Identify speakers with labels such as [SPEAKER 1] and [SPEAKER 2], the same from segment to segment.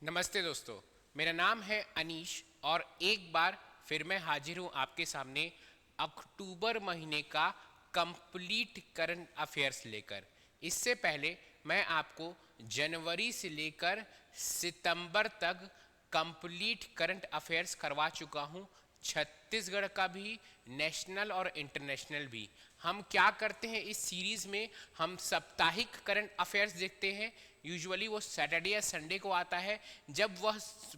[SPEAKER 1] नमस्ते दोस्तों, मेरा नाम है अनीश और एक बार फिर मैं हाजिर हूँ आपके सामने अक्टूबर महीने का कंप्लीट करंट अफेयर्स लेकर। इससे पहले मैं आपको जनवरी से लेकर सितंबर तक कंप्लीट करंट अफेयर्स करवा चुका हूँ, छत्तीसगढ़ का भी, नेशनल और इंटरनेशनल भी। हम क्या करते हैं इस सीरीज़ में, हम साप्ताहिक करंट अफेयर्स देखते हैं। यूजुअली वो सैटरडे या संडे को आता है। जब वह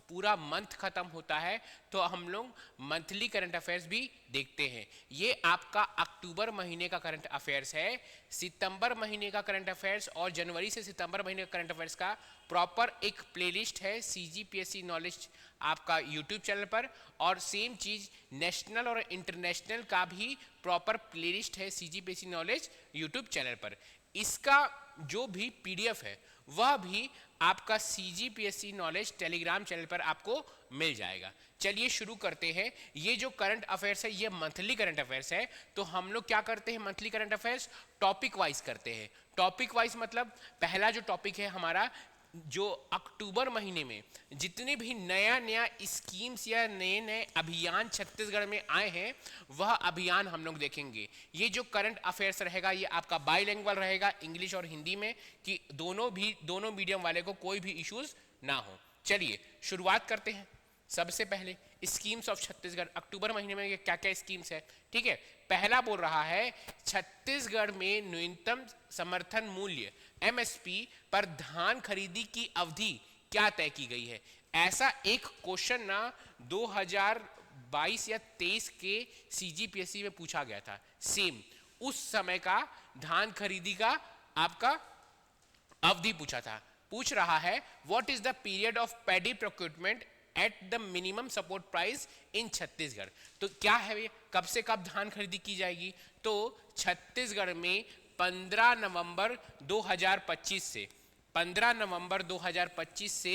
[SPEAKER 1] पूरा मंथ ख़त्म होता है तो हम लोग मंथली करंट अफेयर्स भी देखते हैं। ये आपका अक्टूबर महीने का करंट अफेयर्स है। सितंबर महीने का करंट अफेयर्स और जनवरी से सितंबर महीने का करंट अफेयर्स का प्रॉपर एक प्लेलिस्ट है CGPSC नॉलेज आपका यूट्यूब चैनल पर, और सेम चीज़ नेशनल और इंटरनेशनल का भी प्रॉपर प्लेलिस्ट है CGPSC नॉलेज यूट्यूब चैनल पर। इसका जो भी PDF है वह भी आपका CGPSC नॉलेज टेलीग्राम चैनल पर आपको मिल जाएगा। चलिए शुरू करते हैं। ये जो करंट अफेयर्स है ये मंथली करंट अफेयर्स है। तो हम लोग क्या करते हैं monthly current affairs, topic wise करते हैं। टॉपिक वाइज मतलब पहला जो टॉपिक है हमारा, जो अक्टूबर महीने में जितने भी नया नया स्कीम्स या नए नए अभियान छत्तीसगढ़ में आए हैं वह अभियान हम लोग देखेंगे। ये जो करंट अफेयर्स रहेगा ये आपका बाईलिंगुअल रहेगा, इंग्लिश और हिंदी में, कि दोनों मीडियम वाले को कोई भी इश्यूज ना हो। चलिए शुरुआत करते हैं। सबसे पहले स्कीम्स ऑफ छत्तीसगढ़, अक्टूबर महीने में क्या क्या स्कीम्स है। ठीक है, पहला बोल रहा है छत्तीसगढ़ में न्यूनतम समर्थन मूल्य MSP पर धान खरीदी की अवधि क्या तय की गई है। ऐसा एक क्वेश्चन ना 2022 या 23 के CGPSC में पूछा गया था। सेम उस समय का धान खरीदी का आपका अवधि पूछा था। पूछ रहा है what is the period of paddy procurement at the minimum support price in Chhattisgarh. तो क्या है ये, कब से कब धान खरीदी की जाएगी। तो छत्तीसगढ़ में 15 नवंबर 2025 से 15 नवंबर 2025 से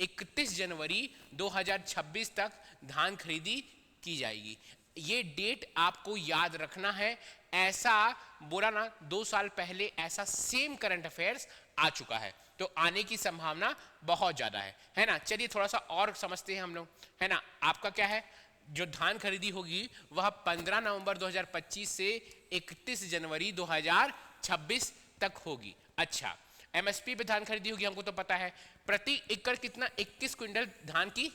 [SPEAKER 1] 31 जनवरी 2026 तक धान खरीदी की जाएगी। ये डेट आपको याद रखना है। ऐसा बोला ना 2 साल पहले ऐसा सेम करंट अफेयर्स आ चुका है, तो आने की संभावना बहुत ज्यादा है ना। चलिए थोड़ा सा और समझते हैं हम लोग, है ना। आपका क्या है, जो धान खरीदी होगी वह 15 नवंबर 2025 से 31 जनवरी 2026 तक होगी। अच्छा, MSP पे धान खरीदी होगी हमको तो पता है। प्रति एकड़ कितना, 21 क्विंटल धान की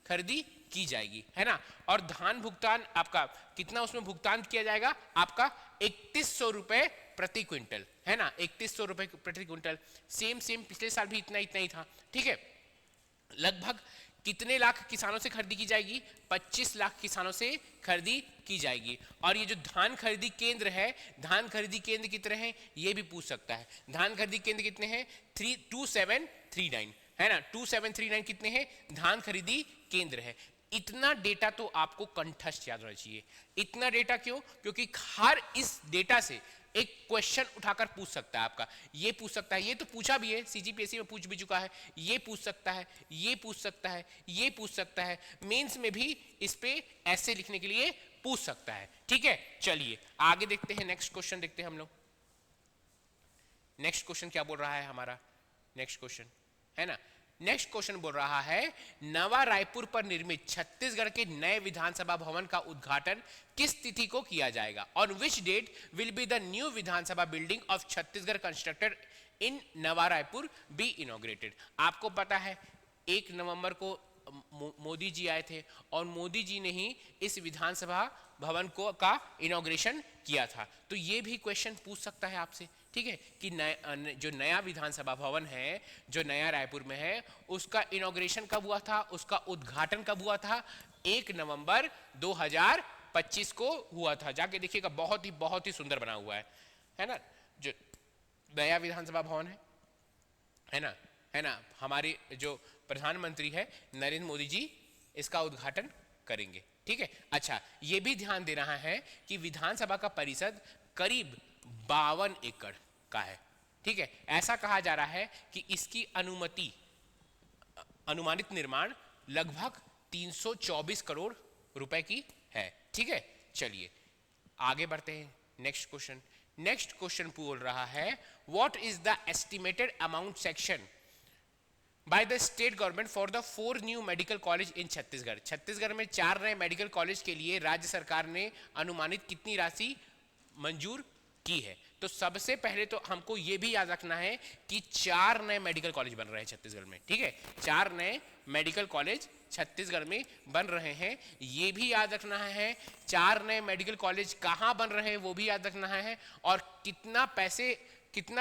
[SPEAKER 1] खरीदी की जाएगी, है ना। और धान भुगतान आपका कितना उसमें भुगतान किया जाएगा, आपका 3100 रुपए प्रति क्विंटल, है ना। 3100 रुपए प्रति क्विंटल। सेम पिछले साल भी इतना इतना ही था। ठीक है, लगभग कितने लाख किसानों से खरीदी की जाएगी, 25 लाख किसानों से खरीदी की जाएगी। और ये जो धान खरीदी केंद्र है, धान खरीदी केंद्र कितने हैं ये भी पूछ सकता है। धान खरीदी केंद्र कितने हैं, 2739, है ना। 2739 कितने हैं धान खरीदी केंद्र है। इतना डेटा तो आपको कंठस्थ याद होना चाहिए। इतना डेटा क्यों, क्योंकि हर इस डेटा से एक क्वेश्चन उठाकर पूछ सकता है आपका। ये पूछ सकता है, ये तो पूछा भी है, CGPSC में पूछ भी चुका है। ये पूछ सकता है, ये पूछ सकता है, ये पूछ सकता है, मेंस में भी इस पे ऐसे लिखने के लिए पूछ सकता है। ठीक है, चलिए आगे देखते हैं, नेक्स्ट क्वेश्चन देखते हैं हम लोग। नेक्स्ट क्वेश्चन क्या बोल रहा है हमारा, नेक्स्ट क्वेश्चन, है ना। नेक्स्ट क्वेश्चन बोल रहा है नवा रायपुर पर निर्मित छत्तीसगढ़ के नए विधानसभा भवन का उद्घाटन किस तिथि को किया जाएगा। On which date will be the new Vidhan Sabha building of Chhattisgarh constructed in Nava Raipur B inaugurated. आपको पता है 1 नवंबर को मोदी जी आए थे और मोदी जी ने ही इस विधानसभा भवन को का इनॉग्रेशन किया था। तो ये भी क्वेश्चन पूछ सकता है आपसे। ठीक है, कि जो नया विधानसभा भवन है जो नया रायपुर में है उसका इनॉग्रेशन कब हुआ था, उसका उद्घाटन कब हुआ था। 1 नवंबर 2025 को हुआ था। जाके देखिएगा, बहुत ही सुंदर बना हुआ है ना। जो नया विधानसभा भवन है ना, हमारे जो प्रधानमंत्री है नरेंद्र मोदी जी इसका उद्घाटन करेंगे। ठीक है, अच्छा ये भी ध्यान दे रहा है कि विधानसभा का परिसर करीब 52 एकड़ का है। ठीक है, ऐसा कहा जा रहा है कि इसकी अनुमानित निर्माण लगभग 324 करोड़ रुपए की है। ठीक है, चलिए आगे बढ़ते हैं। नेक्स्ट क्वेश्चन बोल रहा है what is the estimated amount section by the state government for the 4 new medical college in Chhattisgarh. Chhattisgarh में 4 नए मेडिकल कॉलेज के लिए राज्य सरकार ने अनुमानित कितनी राशि मंजूर की है? तो सबसे पहले तो हमको यह भी याद रखना है कि 4 नए मेडिकल कॉलेज बन रहे हैं छत्तीसगढ़ में, ठीक है, 4 नए मेडिकल कॉलेज छत्तीसगढ़ में बन रहे हैं, ये भी याद रखना है। 4 नए मेडिकल कॉलेज कहाँ बन रहे हैं वो भी याद रखना है, और कितना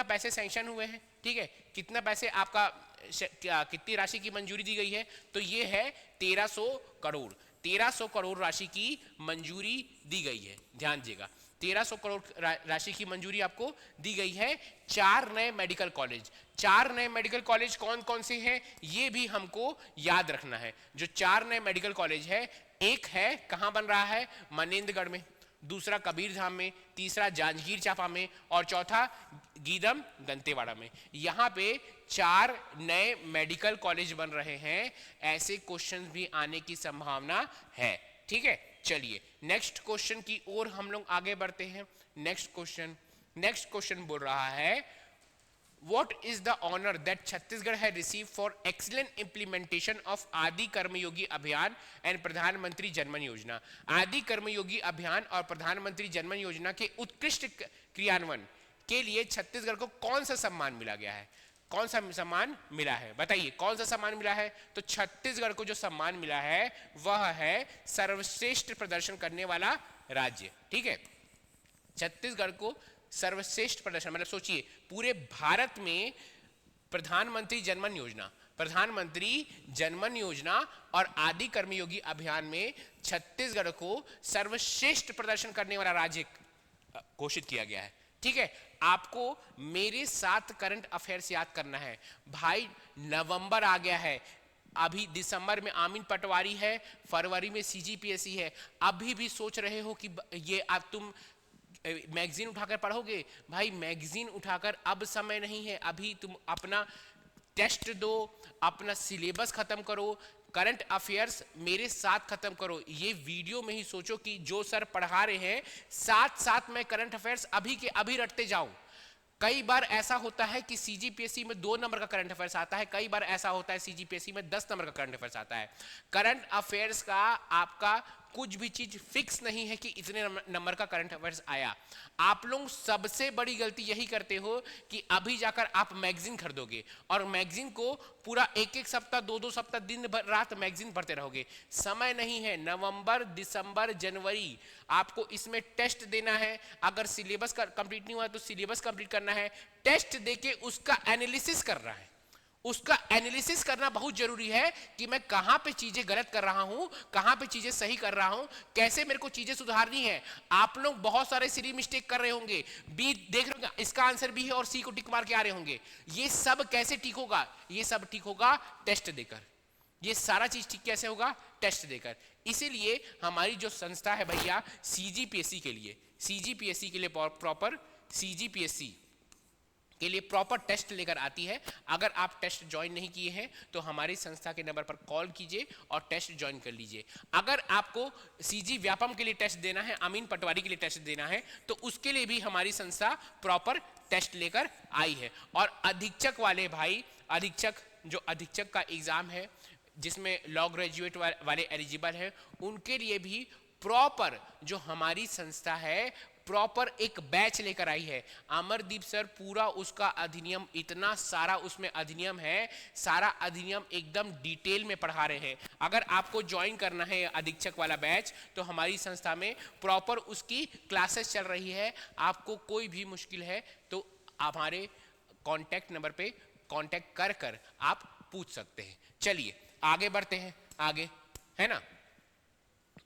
[SPEAKER 1] पैसे सैंक्शन हुए हैं, ठीक है, कितना पैसे आपका कितनी राशि की मंजूरी दी गई है? तो ये है 1300 करोड़। 1300 करोड़ राशि की मंजूरी दी गई है, ध्यान दीजिएगा, 1300 करोड़ राशि की मंजूरी आपको दी गई है। 4 नए मेडिकल कॉलेज, 4 नए मेडिकल कॉलेज कौन कौन से हैं ये भी हमको याद रखना है। जो 4 नए मेडिकल कॉलेज है, एक है कहां बन रहा है? मनेंद्रगढ़ में, दूसरा कबीरधाम में, तीसरा जांजगीर चांपा में, और चौथा गीदम दंतेवाड़ा में। यहाँ पे 4 नए मेडिकल कॉलेज बन रहे हैं, ऐसे क्वेश्चन भी आने की संभावना है, ठीक है। चलिए नेक्स्ट क्वेश्चन की ओर हम लोग आगे बढ़ते हैं। नेक्स्ट क्वेश्चन बोल रहा है What is the honor that Chhattisgarh has received for excellent implementation of आदि कर्मयोगी अभियान and प्रधानमंत्री जनमन योजना? आदि कर्मयोगी अभियान और प्रधानमंत्री जनमन योजना के उत्कृष्ट क्रियान्वयन के लिए छत्तीसगढ़ को कौन सा सम्मान मिला गया है? कौन सा सम्मान मिला है? बताइए कौन सा सम्मान मिला है? तो छत्तीसगढ़ को जो सम्मान मिला है वह है सर्वश्रेष्ठ प्रदर्शन करने वाला राज्य, ठीक है। छत्तीसगढ़ को सर्वश्रेष्ठ प्रदर्शन, मतलब सोचिए पूरे भारत में प्रधानमंत्री जनमन योजना और आदि कर्मयोगी अभियान में छत्तीसगढ़ को सर्वश्रेष्ठ प्रदर्शन करने वाला राज्य घोषित किया गया है, ठीक है। आपको मेरे साथ करंट अफेयर्स याद करना है भाई। नवंबर आ गया है, अभी दिसंबर में आमीन पटवारी है, फरवरी में सीजीपीएससी है। अभी भी सोच रहे हो कि ये अब तुम मैगजीन उठाकर पढ़ोगे? भाई मैगजीन उठाकर अब समय नहीं है, अभी तुम अपना टेस्ट दो, अपना सिलेबस खत्म करो, करंट अफेयर्स मेरे साथ खत्म करो। ये वीडियो में ही सोचो कि जो सर पढ़ा रहे हैं साथ साथ मैं करंट अफेयर्स अभी के अभी रटते जाऊं। कई बार ऐसा होता है कि सीजीपीएससी में 2 नंबर का करंट अफेयर्स आता है, कई बार ऐसा होता है सीजीपीएससी में 10 नंबर का करंट अफेयर्स आता है। करंट अफेयर्स का आपका कुछ भी चीज फिक्स नहीं है कि इतने नंबर का करंट अफेयर्स आया। आप लोग सबसे बड़ी गलती यही करते हो कि अभी जाकर आप मैगजीन खरीदोगे और मैगजीन को पूरा एक सप्ताह 2 सप्ताह दिन भर रात मैगजीन पढ़ते रहोगे। समय नहीं है, नवंबर दिसंबर जनवरी आपको इसमें टेस्ट देना है। अगर सिलेबस कंप्लीट नहीं हुआ तो सिलेबस कंप्लीट करना है, टेस्ट देके उसका एनालिसिस करना है। उसका एनालिसिस करना बहुत जरूरी है कि मैं कहां पे चीजें गलत कर रहा हूं, कहां पे चीजें सही कर रहा हूं, कैसे मेरे को चीजें सुधारनी है। आप लोग बहुत सारे सिली मिस्टेक कर रहे होंगे, बी देख रहे होंगे इसका आंसर बी है और सी को टिक मार के आ रहे होंगे। ये सब कैसे ठीक होगा? ये सब ठीक होगा टेस्ट देकर। ये सारा चीज ठीक कैसे होगा? टेस्ट देकर। इसीलिए हमारी जो संस्था है भैया सीजीपीएससी के लिए प्रॉपर सीजीपीएससी के लिए प्रॉपर टेस्ट लेकर आती है। अगर आप टेस्ट ज्वाइन नहीं किए हैं तो हमारी संस्था के नंबर पर कॉल कीजिए और टेस्ट ज्वाइन कर लीजिए। अगर आपको सीजी व्यापम के लिए टेस्ट देना है, अमीन पटवारी के लिए टेस्ट देना है, तो उसके लिए भी हमारी संस्था प्रॉपर टेस्ट लेकर आई है। और अधीक्षक वाले भाई, अधीक्षक का एग्जाम है जिसमें लॉ ग्रेजुएट वाले एलिजिबल हैं, उनके लिए भी प्रॉपर जो हमारी संस्था है प्रॉपर एक बैच लेकर आई है। अमरदीप सर पूरा उसका अधिनियम, इतना सारा उसमें अधिनियम है, सारा अधिनियम एकदम डिटेल में पढ़ा रहे हैं। अगर आपको ज्वाइन करना है अधीक्षक वाला बैच तो हमारी संस्था में प्रॉपर उसकी क्लासेस चल रही है। आपको कोई भी मुश्किल है तो हमारे कॉन्टैक्ट नंबर पे कॉन्टैक्ट कर आप पूछ सकते हैं। चलिए आगे बढ़ते हैं, आगे है ना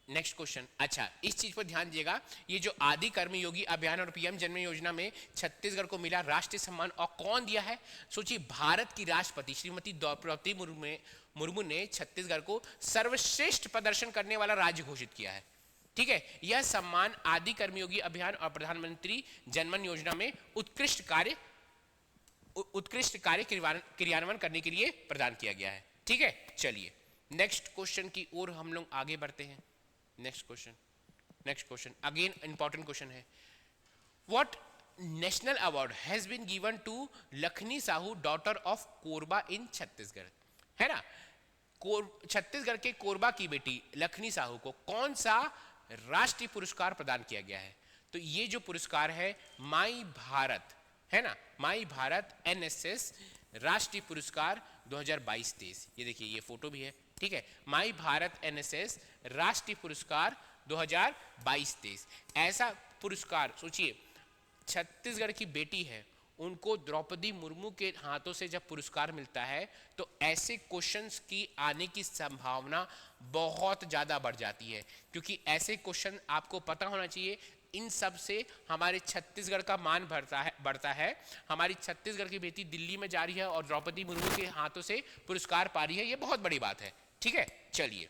[SPEAKER 1] नेक्स्ट क्वेश्चन। अच्छा इस चीज पर ध्यान दीजिएगा, ये जो आदि कर्मयोगी अभियान और पीएम जनमन योजना में छत्तीसगढ़ को मिला राष्ट्रीय सम्मान, और कौन दिया है? सोचिए भारत की राष्ट्रपति श्रीमती द्रौपदी मुर्मू ने छत्तीसगढ़ को सर्वश्रेष्ठ प्रदर्शन करने वाला राज्य घोषित किया है, ठीक है। यह सम्मान आदि कर्मयोगी अभियान और प्रधानमंत्री जनमन योजना में उत्कृष्ट कार्य क्रियान्वयन करने के लिए प्रदान किया गया है, ठीक है। चलिए नेक्स्ट क्वेश्चन की ओर हम लोग आगे बढ़ते हैं। Next question again important question है। What national award has been given to Lakhni Sahu daughter of Korba in Chhattisgarh? है ना। छत्तीसगढ़ के कोरबा की बेटी लखनी साहू को कौन सा राष्ट्रीय पुरस्कार प्रदान किया गया है? तो ये जो पुरस्कार है माई भारत, है ना, माई भारत एनएसएस राष्ट्रीय पुरस्कार 2022-23, ये देखिए ये फोटो भी है, ठीक है, माई भारत एनएसएस राष्ट्रीय पुरस्कार 2022-23। ऐसा पुरस्कार सोचिए, छत्तीसगढ़ की बेटी है, उनको द्रौपदी मुर्मू के हाथों से जब पुरस्कार मिलता है तो ऐसे क्वेश्चंस की आने की संभावना बहुत ज़्यादा बढ़ जाती है, क्योंकि ऐसे क्वेश्चन आपको पता होना चाहिए, इन सब से हमारे छत्तीसगढ़ का मान बढ़ता है। हमारी छत्तीसगढ़ की बेटी दिल्ली में जा रही है और द्रौपदी मुर्मू के हाथों से पुरस्कार पा रही है, ये बहुत बड़ी बात है, ठीक है। चलिए,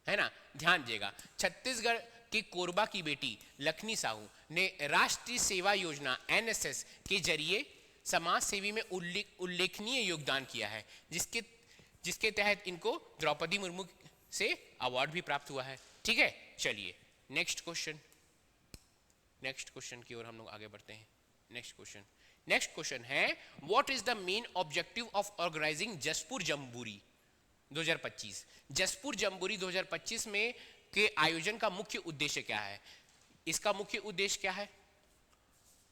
[SPEAKER 1] है ना, ध्यान दीजिएगा, छत्तीसगढ़ कि कोरबा की बेटी लखनी साहू ने राष्ट्रीय सेवा योजना एनएसएस के जरिए समाज सेवी में उल्लेखनीय योगदान किया है, जिसके तहत इनको द्रौपदी मुर्मू से अवार्ड भी प्राप्त हुआ है, ठीक है। चलिए नेक्स्ट क्वेश्चन की ओर हम लोग आगे बढ़ते हैं। नेक्स्ट क्वेश्चन है, what is the main objective of organising Jashpur jamboree 2025? Jashpur jamboree 2025 में के आयोजन का मुख्य उद्देश्य क्या है? इसका मुख्य उद्देश्य क्या है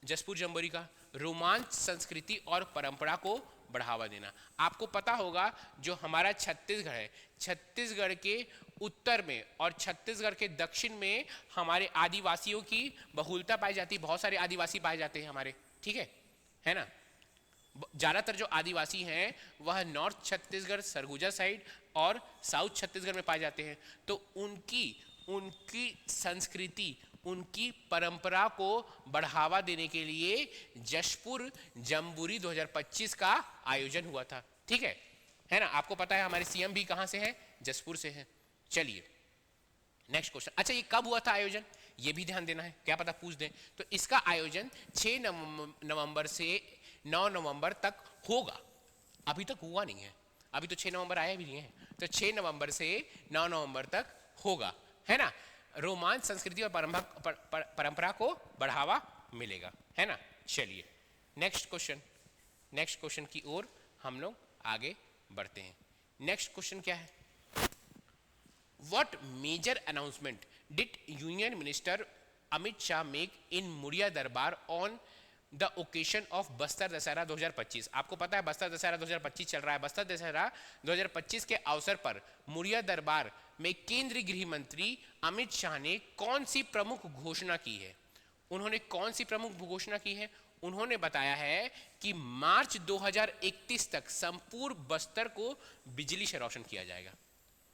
[SPEAKER 1] जसपुर जम्बूरी का? रोमांच, संस्कृति और परंपरा को बढ़ावा देना। आपको पता होगा जो हमारा छत्तीसगढ़ है, छत्तीसगढ़ के उत्तर में और छत्तीसगढ़ के दक्षिण में हमारे आदिवासियों की बहुलता पाई जाती है, बहुत सारे आदिवासी पाए जाते हैं हमारे, ठीक है ना। ज़्यादातर जो आदिवासी हैं वह नॉर्थ छत्तीसगढ़, सरगुजा साइड और साउथ छत्तीसगढ़ में पाए जाते हैं। तो उनकी संस्कृति, उनकी परंपरा को बढ़ावा देने के लिए जसपुर जम्बूरी 2025 का आयोजन हुआ था, ठीक है ना। आपको पता है हमारे सीएम भी कहाँ से हैं? जसपुर से हैं। चलिए नेक्स्ट क्वेश्चन। अच्छा, ये कब हुआ था आयोजन? ये भी ध्यान देना है, क्या पता पूछ दें। तो इसका आयोजन 6 नवंबर से 9 नवंबर तक होगा। अभी तक हुआ नहीं है, अभी तो 6 नवंबर आया भी नहीं है, तो 6 नवंबर से 9 नवंबर तक होगा, है ना। रोमांच, संस्कृति और परंपरा को बढ़ावा मिलेगा, है ना। चलिए नेक्स्ट क्वेश्चन की ओर हम लोग आगे बढ़ते हैं। नेक्स्ट क्वेश्चन क्या है? What major announcement did Union Minister Amit Shah make in मुड़िया दरबार on the occasion of Bastar Dussehra 2025? आपको पता है बस्तर दशहरा 2025 चल रहा है। बस्तर दशहरा 2025 के अवसर पर मुड़िया दरबार में केंद्रीय गृह मंत्री अमित शाह ने कौन सी प्रमुख घोषणा की है? उन्होंने कौन सी प्रमुख घोषणा की है? उन्होंने बताया है कि मार्च 2031 तक संपूर्ण बस्तर को बिजली से रोशन किया जाएगा,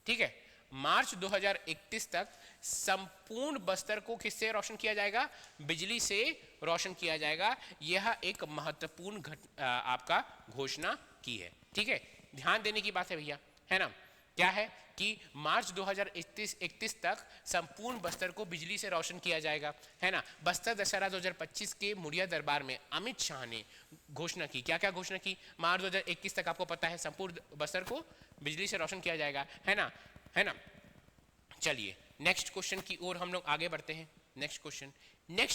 [SPEAKER 1] ठीक है। मार्च 2031 तक संपूर्ण बस्तर को किससे रोशन किया जाएगा? बिजली से रोशन किया जाएगा। यह एक महत्वपूर्ण आपका घोषणा की है, ठीक है। ध्यान देने की बात है भैया, है ना। क्या है कि मार्च 2031 तक संपूर्ण बस्तर को बिजली से रोशन किया जाएगा, है ना। बस्तर दशहरा 2025 के मुड़िया दरबार में अमित शाह ने घोषणा की। क्या क्या घोषणा की? मार्च 2021 तक आपको पता है संपूर्ण बस्तर को बिजली से रोशन किया जाएगा, है ना। चलिए नेक्स्ट क्वेश्चन की ओर हम लोग आगे बढ़ते हैं। नेक्स्ट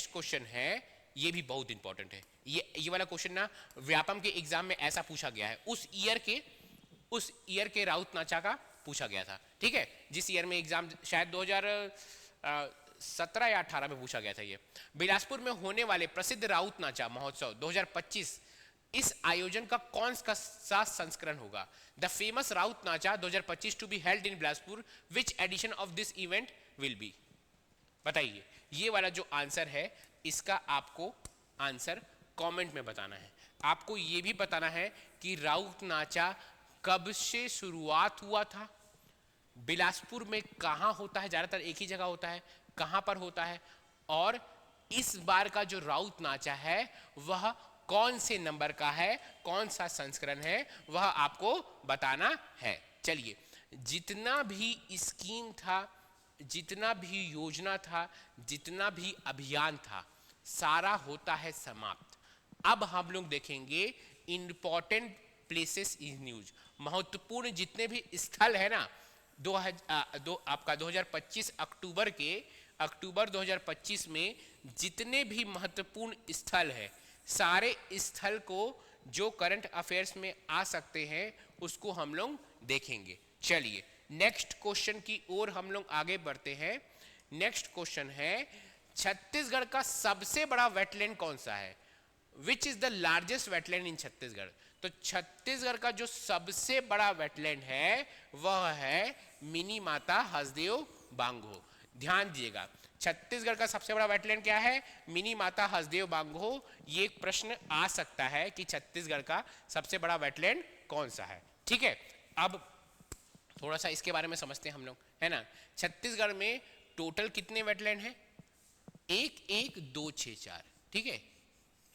[SPEAKER 1] क्वेश्चन है, ये भी बहुत इंपॉर्टेंट है। ये वाला क्वेश्चन ना व्यापम के एग्जाम में ऐसा पूछा गया है, उस ईयर के राउत नाचा का पूछा गया था, ठीक है। जिस ईयर में एग्जाम शायद 2017 या 18 में पूछा गया था। ये बिलासपुर में होने वाले प्रसिद्ध राउत नाचा महोत्सव 2025, इस आयोजन का कौन सा संस्करण होगा? The famous Raut Nacha 2025 to be held in Bilaspur, which edition of this event will be? बताइए। ये वाला जो आंसर है इसका आपको आंसर कमेंट में बताना है। आपको ये भी बताना है कि राउत नाचा कब से शुरुआत हुआ था, बिलासपुर में कहाँ होता है, ज्यादातर एक ही जगह होता है, कहाँ पर होता है, और इस बार का जो राउत नाचा है वह कौन से नंबर का है, कौन सा संस्करण है, वह आपको बताना है। चलिए, जितना भी स्कीम था, जितना भी योजना था, जितना भी अभियान था, सारा होता है समाप्त। अब हम लोग देखेंगे इंपॉर्टेंट प्लेसेस इन न्यूज, महत्वपूर्ण जितने भी स्थल है ना, 2025 अक्टूबर 2025 में जितने भी महत्वपूर्ण स्थल है, सारे स्थल को जो करंट अफेयर्स में आ सकते हैं उसको हम लोग देखेंगे। चलिए नेक्स्ट क्वेश्चन की ओर हम लोग आगे बढ़ते हैं। नेक्स्ट क्वेश्चन है छत्तीसगढ़ का सबसे बड़ा वेटलैंड कौन सा है? Which is the largest wetland in Chhattisgarh? तो छत्तीसगढ़ का जो सबसे बड़ा वेटलैंड है वह है मिनी माता हसदेव बांगो। ध्यान दीजिएगा, छत्तीसगढ़ का सबसे बड़ा वेटलैंड क्या है? मिनी माता हसदेव बांगो। ये एक प्रश्न आ सकता है कि छत्तीसगढ़ का सबसे बड़ा वेटलैंड कौन सा है। ठीक है, अब थोड़ा सा इसके बारे में समझते हैं हम लोग, है ना। छत्तीसगढ़ में टोटल कितने वेटलैंड हैं? 11264, ठीक है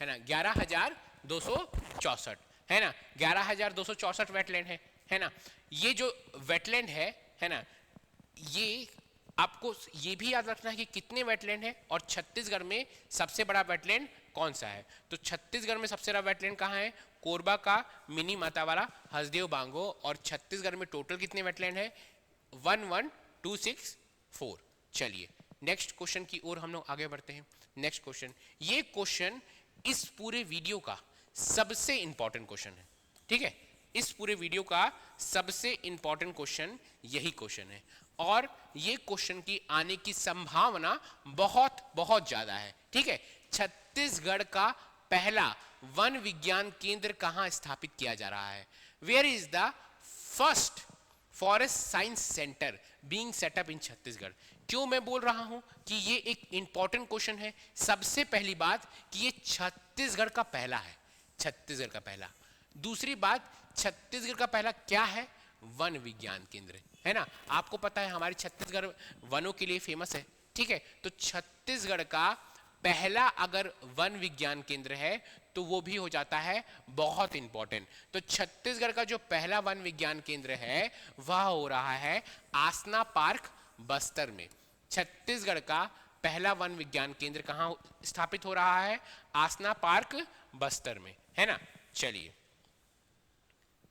[SPEAKER 1] ना। 11,264 है ना, 11,264 वेटलैंड है ना। ये जो वेटलैंड है ना, ये आपको ये भी याद रखना है कि कितने वेटलैंड है और छत्तीसगढ़ में सबसे बड़ा वेटलैंड कौन सा है। तो छत्तीसगढ़ में सबसे बड़ा वेटलैंड कहाँ है? कोरबा का मिनी माता वाला हसदेव बांगो। और छत्तीसगढ़ में टोटल कितने वेटलैंड है? 11,264। चलिए नेक्स्ट क्वेश्चन की ओर हम लोग आगे बढ़ते हैं। नेक्स्ट क्वेश्चन, ये क्वेश्चन इस पूरे वीडियो का सबसे इंपॉर्टेंट क्वेश्चन है, ठीक है। इस पूरे वीडियो का सबसे इंपॉर्टेंट क्वेश्चन यही क्वेश्चन है और ये क्वेश्चन की आने की संभावना बहुत बहुत ज्यादा है, ठीक है। छत्तीसगढ़ का पहला वन विज्ञान केंद्र कहां स्थापित किया जा रहा है? Where is the first forest science centre being set up in Chhattisgarh? क्यों मैं बोल रहा हूं कि ये एक इंपॉर्टेंट क्वेश्चन है? सबसे पहली बात कि ये छत्तीसगढ़ का पहला है, छत्तीसगढ़ का पहला। दूसरी बात, छत्तीसगढ़ का पहला क्या है? वन विज्ञान केंद्र, है ना। आपको पता है हमारे छत्तीसगढ़ वनों के लिए फेमस है, ठीक है। तो छत्तीसगढ़ का पहला अगर वन विज्ञान केंद्र है तो वो भी हो जाता है बहुत इंपॉर्टेंट। तो छत्तीसगढ़ का जो पहला वन विज्ञान केंद्र है वह हो रहा है आसना पार्क बस्तर में। छत्तीसगढ़ का पहला वन विज्ञान केंद्र कहां स्थापित हो रहा है? आसना पार्क बस्तर में, है ना। चलिए,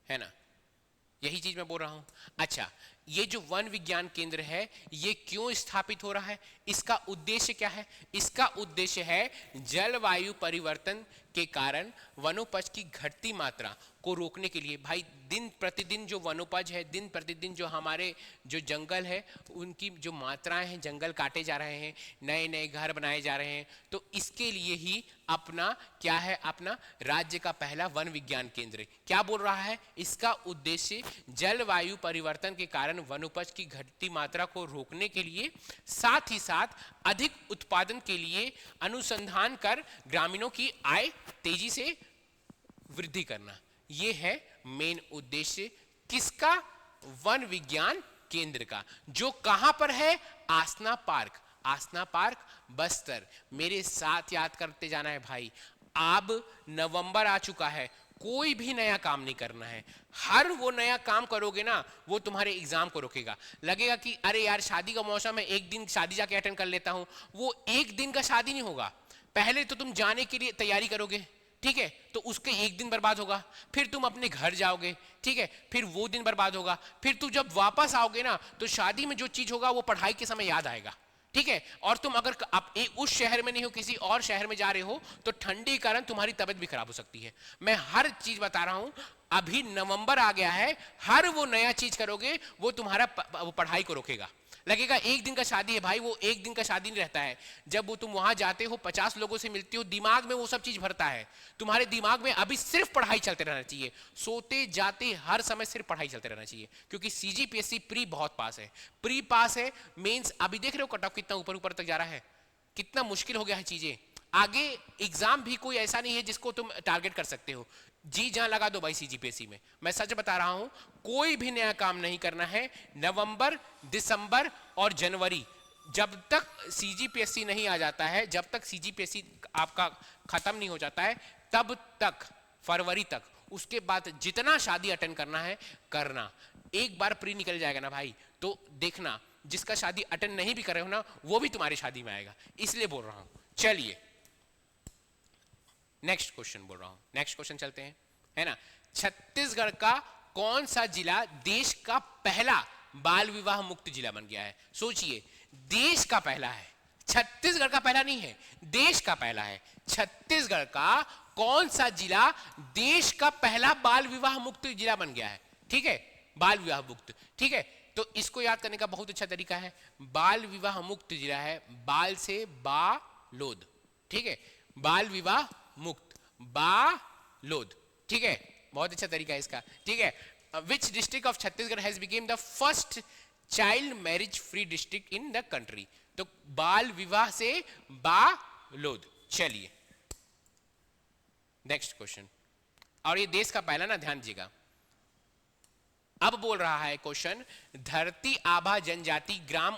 [SPEAKER 1] है ना, यही चीज मैं बोल रहा हूं। अच्छा, ये जो वन विज्ञान केंद्र है ये क्यों स्थापित हो रहा है? इसका उद्देश्य क्या है? इसका उद्देश्य है जलवायु परिवर्तन के कारण वनोपज की घटती मात्रा को रोकने के लिए। भाई दिन प्रतिदिन जो वनोपज है, दिन प्रतिदिन जो हमारे जो जंगल है उनकी जो मात्राएं हैं, जंगल काटे जा रहे हैं, नए नए घर बनाए जा रहे हैं। तो इसके लिए ही अपना क्या है, अपना राज्य का पहला वन विज्ञान केंद्र क्या बोल रहा है? इसका उद्देश्य जलवायु परिवर्तन के कारण वनोपज की घटती मात्रा को रोकने के लिए, साथ ही साथ अधिक उत्पादन के लिए अनुसंधान कर ग्रामीणों की आय तेजी से वृद्धि करना। यह है मेन उद्देश्य किसका? वन विज्ञान केंद्र का, जो कहां पर है? आसना पार्क, आसना पार्क बस्तर। मेरे साथ याद करते जाना है भाई। अब नवंबर आ चुका है, कोई भी नया काम नहीं करना है। हर वो नया काम करोगे ना वो तुम्हारे एग्जाम को रोकेगा। लगेगा कि अरे यार शादी का मौसम है, एक दिन शादी जाके अटेंड कर लेता हूं। वो एक दिन का शादी नहीं होगा। पहले तो तुम जाने के लिए तैयारी करोगे, ठीक है, तो उसके एक दिन बर्बाद होगा। फिर तुम अपने घर जाओगे, ठीक है, फिर वो दिन बर्बाद होगा। फिर तुम जब वापस आओगे ना तो शादी में जो चीज होगा वो पढ़ाई के समय याद आएगा, ठीक है। और तुम अगर आप उस शहर में नहीं हो, किसी और शहर में जा रहे हो तो ठंडी के कारण तुम्हारी तबीयत भी खराब हो सकती है। मैं हर चीज बता रहा हूं। अभी नवंबर आ गया है, हर वो नया चीज करोगे वो तुम्हारा वो पढ़ाई को रोकेगा। लगेगा एक दिन का शादी है भाई, वो एक दिन का शादी नहीं रहता है। जब वो तुम वहां जाते हो, 50 लोगों से मिलते हो, दिमाग में वो सब चीज भरता है। तुम्हारे दिमाग में अभी सिर्फ पढ़ाई चलते रहना चाहिए, सोते जाते हर समय सिर्फ पढ़ाई चलते रहना चाहिए। क्योंकि सीजीपीएससी प्री बहुत पास है, प्री पास है, मेंस अभी देख रहे हो कट ऑफ कितना ऊपर ऊपर तक जा रहा है, कितना मुश्किल हो गया है चीजें। आगे एग्जाम भी कोई ऐसा नहीं है जिसको तुम टारगेट कर सकते हो। जी जान लगा दो भाई सीजीपीएससी में। मैं सच बता रहा हूं, कोई भी नया काम नहीं करना है। नवंबर, दिसंबर और जनवरी, जब तक सीजीपीएससी नहीं आ जाता है, जब तक सीजीपीएससी आपका खत्म नहीं हो जाता है, तब तक फरवरी तक, उसके बाद जितना शादी अटेंड करना है करना। एक बार प्री निकल जाएगा ना भाई तो देखना, जिसका शादी अटेंड नहीं भी कर रहे हो ना वो भी तुम्हारी शादी में आएगा। इसलिए बोल रहा हूं। चलिए नेक्स्ट क्वेश्चन बोल रहा हूं, नेक्स्ट क्वेश्चन चलते हैं, है ना। छत्तीसगढ़ का कौन सा जिला देश का पहला बाल विवाह मुक्त जिला बन गया है? सोचिए, देश का पहला है, छत्तीसगढ़ का पहला नहीं है, देश का पहला है। छत्तीसगढ़ का कौन सा जिला देश का पहला बाल विवाह मुक्त जिला बन गया है? ठीक है, बाल विवाह मुक्त। ठीक है, तो इसको याद करने का बहुत अच्छा तरीका है, बाल विवाह मुक्त जिला है बाल से बालोद। ठीक है, बाल विवाह मुक्त बालोद। ठीक है, बहुत अच्छा तरीका है इसका। ठीक है, which district of Chhattisgarh has became the first child marriage free district in the country? तो बाल विवाह से बालोद। चलिए नेक्स्ट क्वेश्चन, और ये देश का पहला ना, ध्यान दीजिएगा। अब बोल रहा है क्वेश्चन, धरती आभा जनजाति ग्राम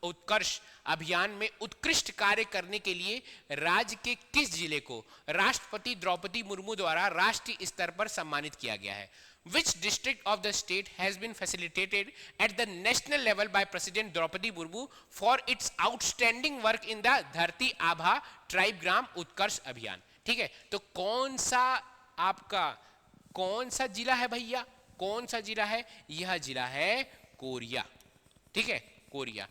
[SPEAKER 1] उत्कर्ष अभियान में उत्कृष्ट कार्य करने के लिए राज्य के किस जिले को राष्ट्रपति द्रौपदी मुर्मू द्वारा राष्ट्रीय स्तर पर सम्मानित किया गया है? Which district of the state has been facilitated at the national level by President Draupadi Murmu for its outstanding work in the धरती आभा ट्राइब ग्राम उत्कर्ष अभियान? ठीक है, तो कौन सा आपका कौन सा जिला है भैया? कौन सा जिला है? यह जिला है कोरिया। ठीक है, कोरिया।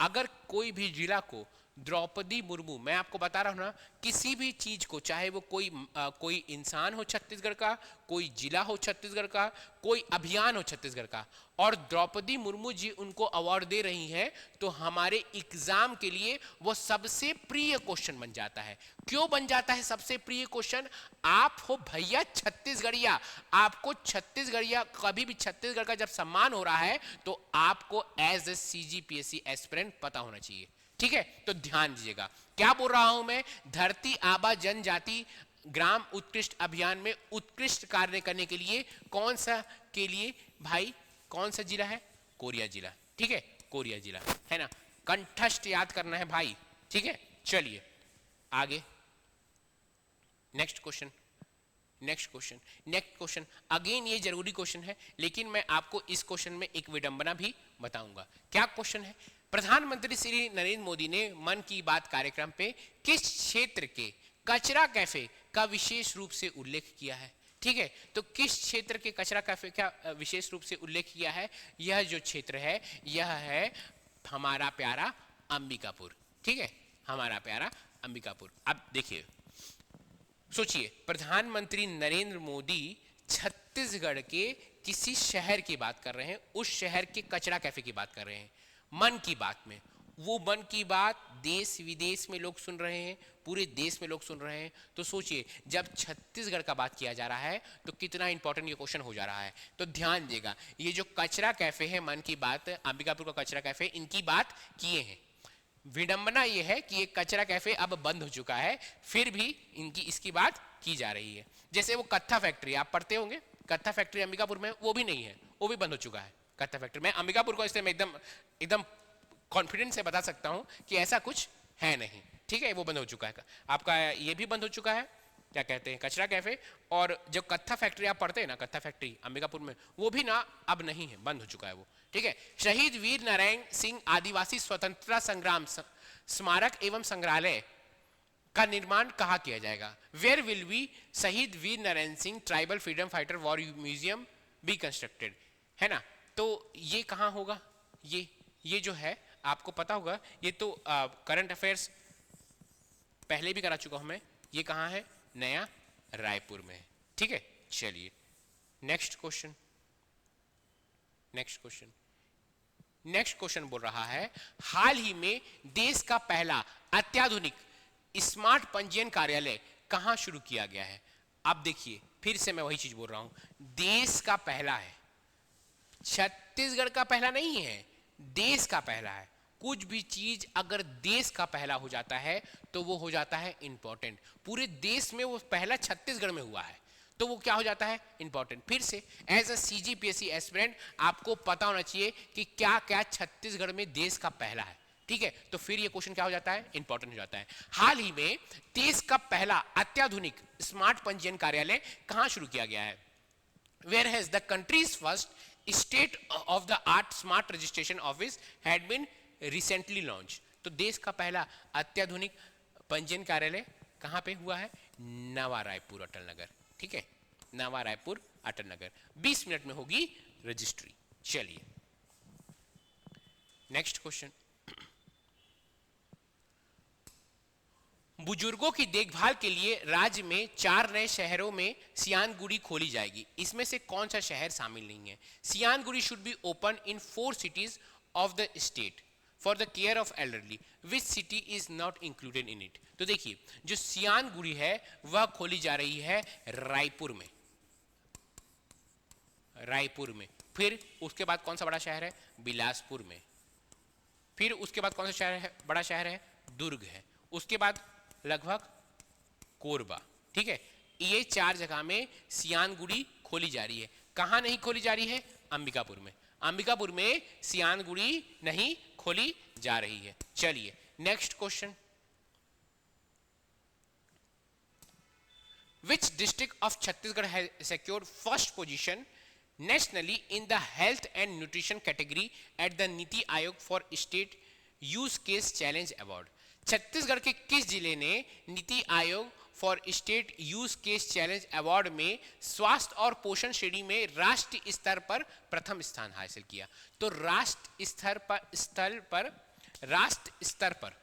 [SPEAKER 1] अगर कोई भी जिला को द्रौपदी मुर्मू, मैं आपको बता रहा हूं ना, किसी भी चीज को, चाहे वो कोई इंसान हो छत्तीसगढ़ का, कोई जिला हो छत्तीसगढ़ का, कोई अभियान हो छत्तीसगढ़ का, और द्रौपदी मुर्मू जी उनको अवार्ड दे रही हैं, तो हमारे एग्जाम के लिए वो सबसे प्रिय क्वेश्चन बन जाता है। क्यों बन जाता है सबसे प्रिय क्वेश्चन? आप हो भैया छत्तीसगढ़िया, आपको छत्तीसगढ़िया, कभी भी छत्तीसगढ़ का जब सम्मान हो रहा है तो आपको एज ए सीजीपीएससी एस्पिरेंट पता होना चाहिए। ठीक है, तो ध्यान दीजिएगा, क्या बोल रहा हूं मैं? धरती आभा जनजाति ग्राम उत्कृष्ट अभियान में उत्कृष्ट कार्य करने के लिए कौन सा के लिए भाई, कौन सा जिला है? कोरिया जिला। ठीक है, कोरिया जिला है ना, कंठस्थ याद करना है भाई। ठीक है, चलिए आगे next question. Next question again ये जरूरी क्वेश्चन है, लेकिन मैं आपको इस क्वेश्चन में एक विडंबना भी बताऊंगा। क्या क्वेश्चन है? प्रधानमंत्री श्री नरेंद्र मोदी ने मन की बात कार्यक्रम पे किस क्षेत्र के कचरा कैफे का विशेष रूप से उल्लेख किया है? ठीक है, तो किस क्षेत्र के कचरा कैफे का विशेष रूप से उल्लेख किया है? यह जो क्षेत्र है यह है हमारा प्यारा अंबिकापुर। ठीक है, हमारा प्यारा अंबिकापुर। अब देखिए, सोचिए, प्रधानमंत्री नरेंद्र मोदी छत्तीसगढ़ के किसी शहर की बात कर रहे हैं, उस शहर के कचरा कैफे की बात कर रहे हैं मन की बात में। वो मन की बात देश विदेश में लोग सुन रहे हैं, पूरे देश में लोग सुन रहे हैं। तो सोचिए, जब छत्तीसगढ़ का बात किया जा रहा है तो कितना इंपॉर्टेंट ये क्वेश्चन हो जा रहा है। तो ध्यान देगा, ये जो कचरा कैफे है मन की बात, अंबिकापुर का कचरा कैफे, इनकी बात किए हैं। विडंबना ये है कि ये कचरा कैफे अब बंद हो चुका है, फिर भी इसकी बात की जा रही है। जैसे वो कत्था फैक्ट्री आप पढ़ते होंगे, कत्था फैक्ट्री अंबिकापुर में, वो भी नहीं है, वो भी बंद हो चुका है कत्था फैक्ट्री। मैं अंबिकापुर को इसलिए मैं एकदम कॉन्फिडेंस से बता सकता हूं कि ऐसा कुछ है नहीं। ठीक है, वो बंद हो चुका है। आपका ये भी बंद हो चुका है, क्या कहते हैं, कचरा कैफे। और जो कत्था फैक्ट्री आप पढ़ते हैं ना, कत्था फैक्ट्री अंबिकापुर में, वो भी ना अब नहीं है, बंद हो चुका है वो। ठीक है, शहीद वीर नारायण सिंह आदिवासी स्वतंत्रता संग्राम स्मारक एवं संग्रहालय का निर्माण कहाँ किया जाएगा? Where will be Shaheed Veer Narayan Singh tribal freedom fighter war museum be constructed? है ना, तो ये कहाँ होगा? ये जो है आपको पता होगा, ये तो करंट अफेयर्स पहले भी करा चुका हूं मैं। ये कहाँ है? नया रायपुर में। ठीक है, चलिए नेक्स्ट क्वेश्चन बोल रहा है, हाल ही में देश का पहला अत्याधुनिक स्मार्ट पंजीयन कार्यालय कहां शुरू किया गया है? अब देखिए, फिर से मैं वही चीज बोल रहा हूं, देश का पहला है, छत्तीसगढ़ का पहला नहीं है, देश का पहला है। कुछ भी चीज अगर देश का पहला हो जाता है तो वो हो जाता है इंपॉर्टेंट। पूरे देश में वो पहला छत्तीसगढ़ में हुआ है तो वो क्या हो जाता है? इंपॉर्टेंट। फिर से एज अ सीजीपीएससी एस्पिरेंट आपको पता होना चाहिए कि क्या क्या छत्तीसगढ़ में देश का पहला है। ठीक है, तो फिर ये क्वेश्चन क्या हो जाता है? इंपॉर्टेंट हो जाता है। हाल ही में देश का पहला अत्याधुनिक स्मार्ट पंजीयन कार्यालय कहां शुरू किया गया है? Where has the country's first state of the art smart registration office had been recently launch? तो देश का पहला अत्याधुनिक पंजीयन कार्यालय कहां पे हुआ है? नवा रायपुर अटल नगर। ठीक है, नवा रायपुर अटल नगर। 20 मिनट में होगी रजिस्ट्री। चलिए नेक्स्ट क्वेश्चन। बुजुर्गों की देखभाल के लिए राज्य में 4 नए शहरों में सियानगुड़ी खोली जाएगी। इसमें से कौन सा शहर शामिल नहीं है? Siyanguri should be open in 4 cities of the state for the care of elderly, which city is not included in it. तो देखिए, जो सियानगुड़ी है वह खोली जा रही है रायपुर में, रायपुर में। फिर उसके बाद कौन सा बड़ा शहर है? बिलासपुर में। फिर उसके बाद कौन सा शहर है, बड़ा शहर है? दुर्ग है। उसके बाद लगभग कोरबा। ठीक है, ये 4 जगह में सियानगुड़ी खोली जा रही है। कहां नहीं खोली जा रही है? अंबिकापुर में। अंबिकापुर में सियानगुड़ी नहीं खोली जा रही है। चलिए next question, which district of Chhattisgarh has secured first position nationally in the health and nutrition category at the NITI Aayog for state use case challenge award? Chhattisgarh के किस जिले ने NITI Aayog for state use case challenge award में स्वास्थ्य और पोषण श्रेणी में राष्ट्रीय स्तर पर प्रथम स्थान हासिल किया? तो राष्ट्रीय स्तर पर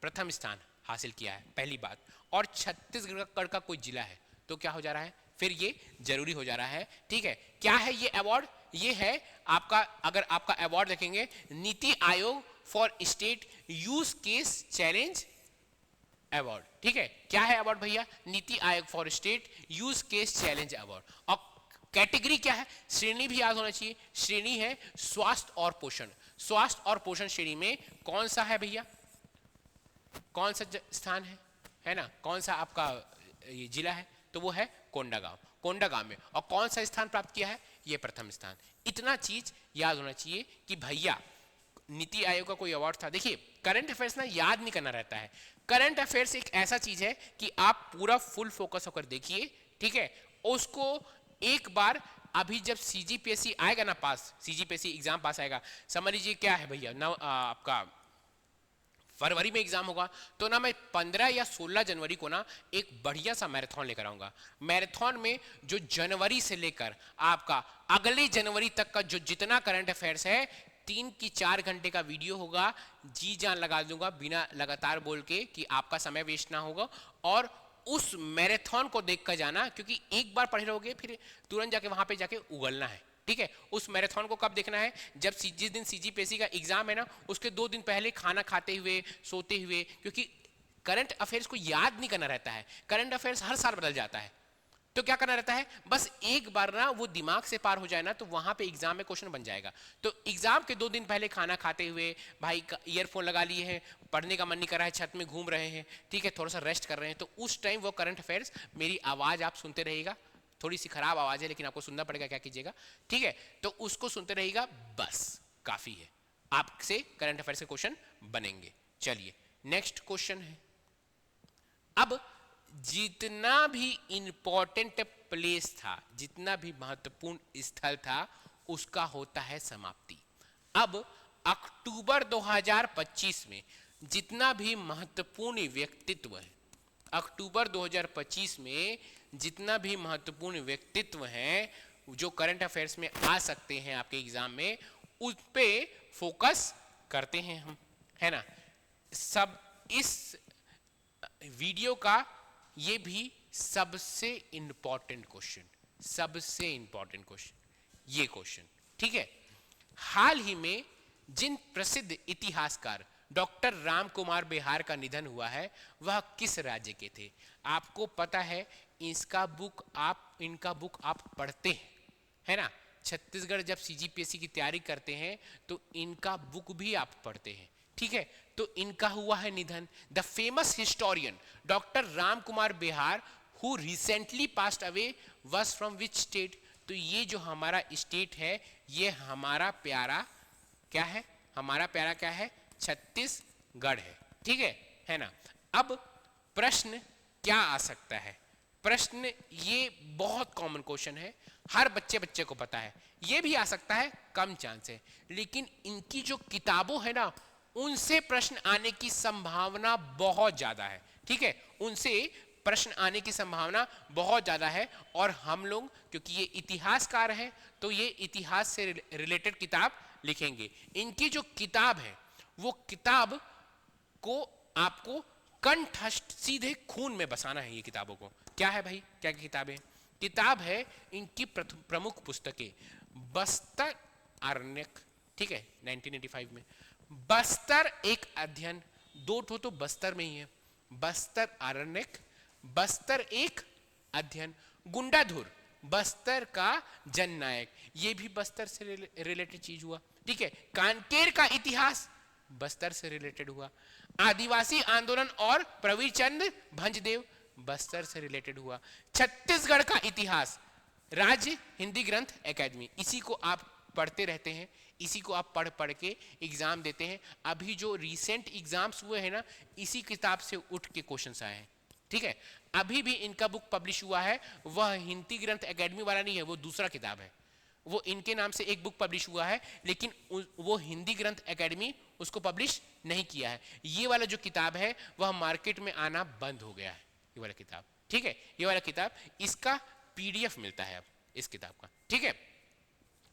[SPEAKER 1] प्रथम स्थान हासिल किया है, पहली बात। और छत्तीसगढ़ का कोई जिला है तो क्या हो जा रहा है? फिर ये जरूरी हो जा रहा है। ठीक है, क्या है ये अवार्ड? ये है आपका, अगर आपका अवार्ड देखेंगे, NITI Aayog for state use case challenge award. ठीक है, क्या है अवार्ड भैया? NITI Aayog for state use case challenge award. और कैटेगरी क्या है? श्रेणी भी याद होना चाहिए, श्रेणी है स्वास्थ्य और पोषण। स्वास्थ्य और पोषण श्रेणी में कौन सा है भैया? कौन सा स्थान है ना? कौन सा आपका ये जिला है? तो वो है कोंडागांव। कोंडागांव में। और कौन सा स्थान प्राप्त किया है? ये प्रथम स्थान। इतना चीज याद होना चाहिए कि भैया नीति आयोग का कोई अवार्ड था। देखिए, करंट अफेयर्स ना याद नहीं करना रहता है। करंट अफेयर्स एक ऐसा चीज है कि आप पूरा फुल फोकस होकर देखिए। ठीक है, उसको एक बार, अभी जब सीजीपीएससी आएगा ना पास, सीजीपीएससी एग्जाम पास आएगा, समझ लीजिए क्या है भैया, आपका फरवरी में एग्जाम होगा, तो ना मैं 15 या 16 जनवरी को ना एक बढ़िया सा मैराथन लेकर आऊंगा। मैराथन में जो जनवरी से लेकर आपका अगले जनवरी तक का जो जितना करंट अफेयर्स है, 3 की 4 घंटे का वीडियो होगा। जी जान लगा दूंगा बिना लगातार बोल के कि आपका समय वेस्ट ना होगा। और उस मैराथन को देख कर जाना, क्योंकि एक बार पढ़े रहोगे फिर तुरंत जाके वहां पे जाके उगलना है। ठीक है, उस मैराथन को कब देखना है? जब जिस दिन सीजीपीएससी का एग्जाम है ना, उसके 2 दिन पहले खाना खाते हुए, सोते हुए, क्योंकि करंट अफेयर्स को याद नहीं करना रहता है। करंट अफेयर्स हर साल बदल जाता है, तो क्या करना रहता है? बस एक बार ना वो दिमाग से पार हो जाए ना, तो वहां पे एग्जाम में क्वेश्चन बन जाएगा। तो एग्जाम के 2 दिन पहले खाना खाते हुए, भाई ईयरफोन लगा लिए हैं, पढ़ने का मन नहीं कर रहा है, छत में घूम रहे हैं, ठीक है, थोड़ा सा रेस्ट कर रहे हैं, तो उस टाइम वो करंट अफेयर्स, मेरी आवाज आप सुनते रहिएगा। थोड़ी सी खराब आवाज है लेकिन आपको सुनना पड़ेगा, क्या कीजिएगा। ठीक है, तो उसको सुनते रहिएगा, बस काफी है, आपसे करंट अफेयर्स के क्वेश्चन बनेंगे। चलिए नेक्स्ट क्वेश्चन है। अब जितना भी इंपॉर्टेंट प्लेस था, जितना भी महत्वपूर्ण स्थल था, उसका होता है समाप्ति। अब अक्टूबर 2025 में जितना भी महत्वपूर्ण व्यक्तित्व है, अक्टूबर 2025 में जितना भी महत्वपूर्ण व्यक्तित्व हैं जो करंट अफेयर्स में आ सकते हैं आपके एग्जाम में, उस पे फोकस करते हैं हम, है ना। सब इस वीडियो का ये भी सबसे इंपॉर्टेंट क्वेश्चन, सबसे इंपॉर्टेंट क्वेश्चन, ये क्वेश्चन, ठीक है। हाल ही में जिन प्रसिद्ध इतिहासकार डॉक्टर राम कुमार बेहार का निधन हुआ है, वह किस राज्य के थे? आपको पता है, इनका बुक आप पढ़ते हैं, है ना। छत्तीसगढ़ जब सीजीपीएससी की तैयारी करते हैं तो इनका बुक भी आप पढ़ते हैं, ठीक है। तो इनका हुआ है निधन। The famous historian doctor Ram Kumar Behar who recently passed away was from which state? तो ये जो हमारा स्टेट है, ये हमारा प्यारा क्या है? हमारा प्यारा क्या है? छत्तीसगढ़ है, ठीक है ना। अब प्रश्न क्या आ सकता है? प्रश्न ये बहुत कॉमन क्वेश्चन है, हर बच्चे को पता है। ये भी आ सकता है, कम चांस है, लेकिन इनकी जो किताबों है ना, उनसे प्रश्न आने की संभावना बहुत ज्यादा है, ठीक है। उनसे प्रश्न आने की संभावना बहुत ज्यादा है। और हम लोग क्योंकि ये इतिहासकार हैं, तो ये इतिहास से रिलेटेड किताब लिखेंगे। इनकी जो किताब है, वो किताब को आपको कंठस्थ, सीधे खून में बसाना है ये किताबों को। क्या है भाई, क्या किताबें? किताब है इनकी प्रमुख पुस्तकें बस्तर आरण्यक, ठीक है 1985 में, बस्तर एक अध्ययन, दो ठो तो बस्तर में ही है, बस्तर आरण्यक, बस्तर एक अध्ययन, गुंडाधुर बस्तर का जननायक, ये भी बस्तर से रिलेटेड चीज हुआ, ठीक है। कांकेर का इतिहास बस्तर से रिलेटेड हुआ, आदिवासी आंदोलन और प्रवीर चंद भंजदेव बस्तर से रिलेटेड हुआ, छत्तीसगढ़ का इतिहास राज्य हिंदी ग्रंथ एकेडमी, इसी को आप पढ़ते रहते हैं, इसी को आप पढ़ पढ़ के एग्जाम देते हैं। अभी जो रिसेंट एग्जाम्स हुए हैं ना, इसी किताब से उठ के क्वेश्चंस आए हैं, ठीक है। अभी भी इनका बुक पब्लिश हुआ है, वह हिंदी ग्रंथ एकेडमी वाला नहीं है, वो दूसरा किताब है, वो इनके नाम से एक बुक पब्लिश हुआ है, लेकिन वो हिंदी ग्रंथ एकेडमी उसको पब्लिश नहीं किया है। ये वाला जो किताब है वह मार्केट में आना बंद हो गया है, ये वाला किताब, ठीक है। ये वाला किताब, इसका पीडीएफ मिलता है अब इस किताब का, ठीक है।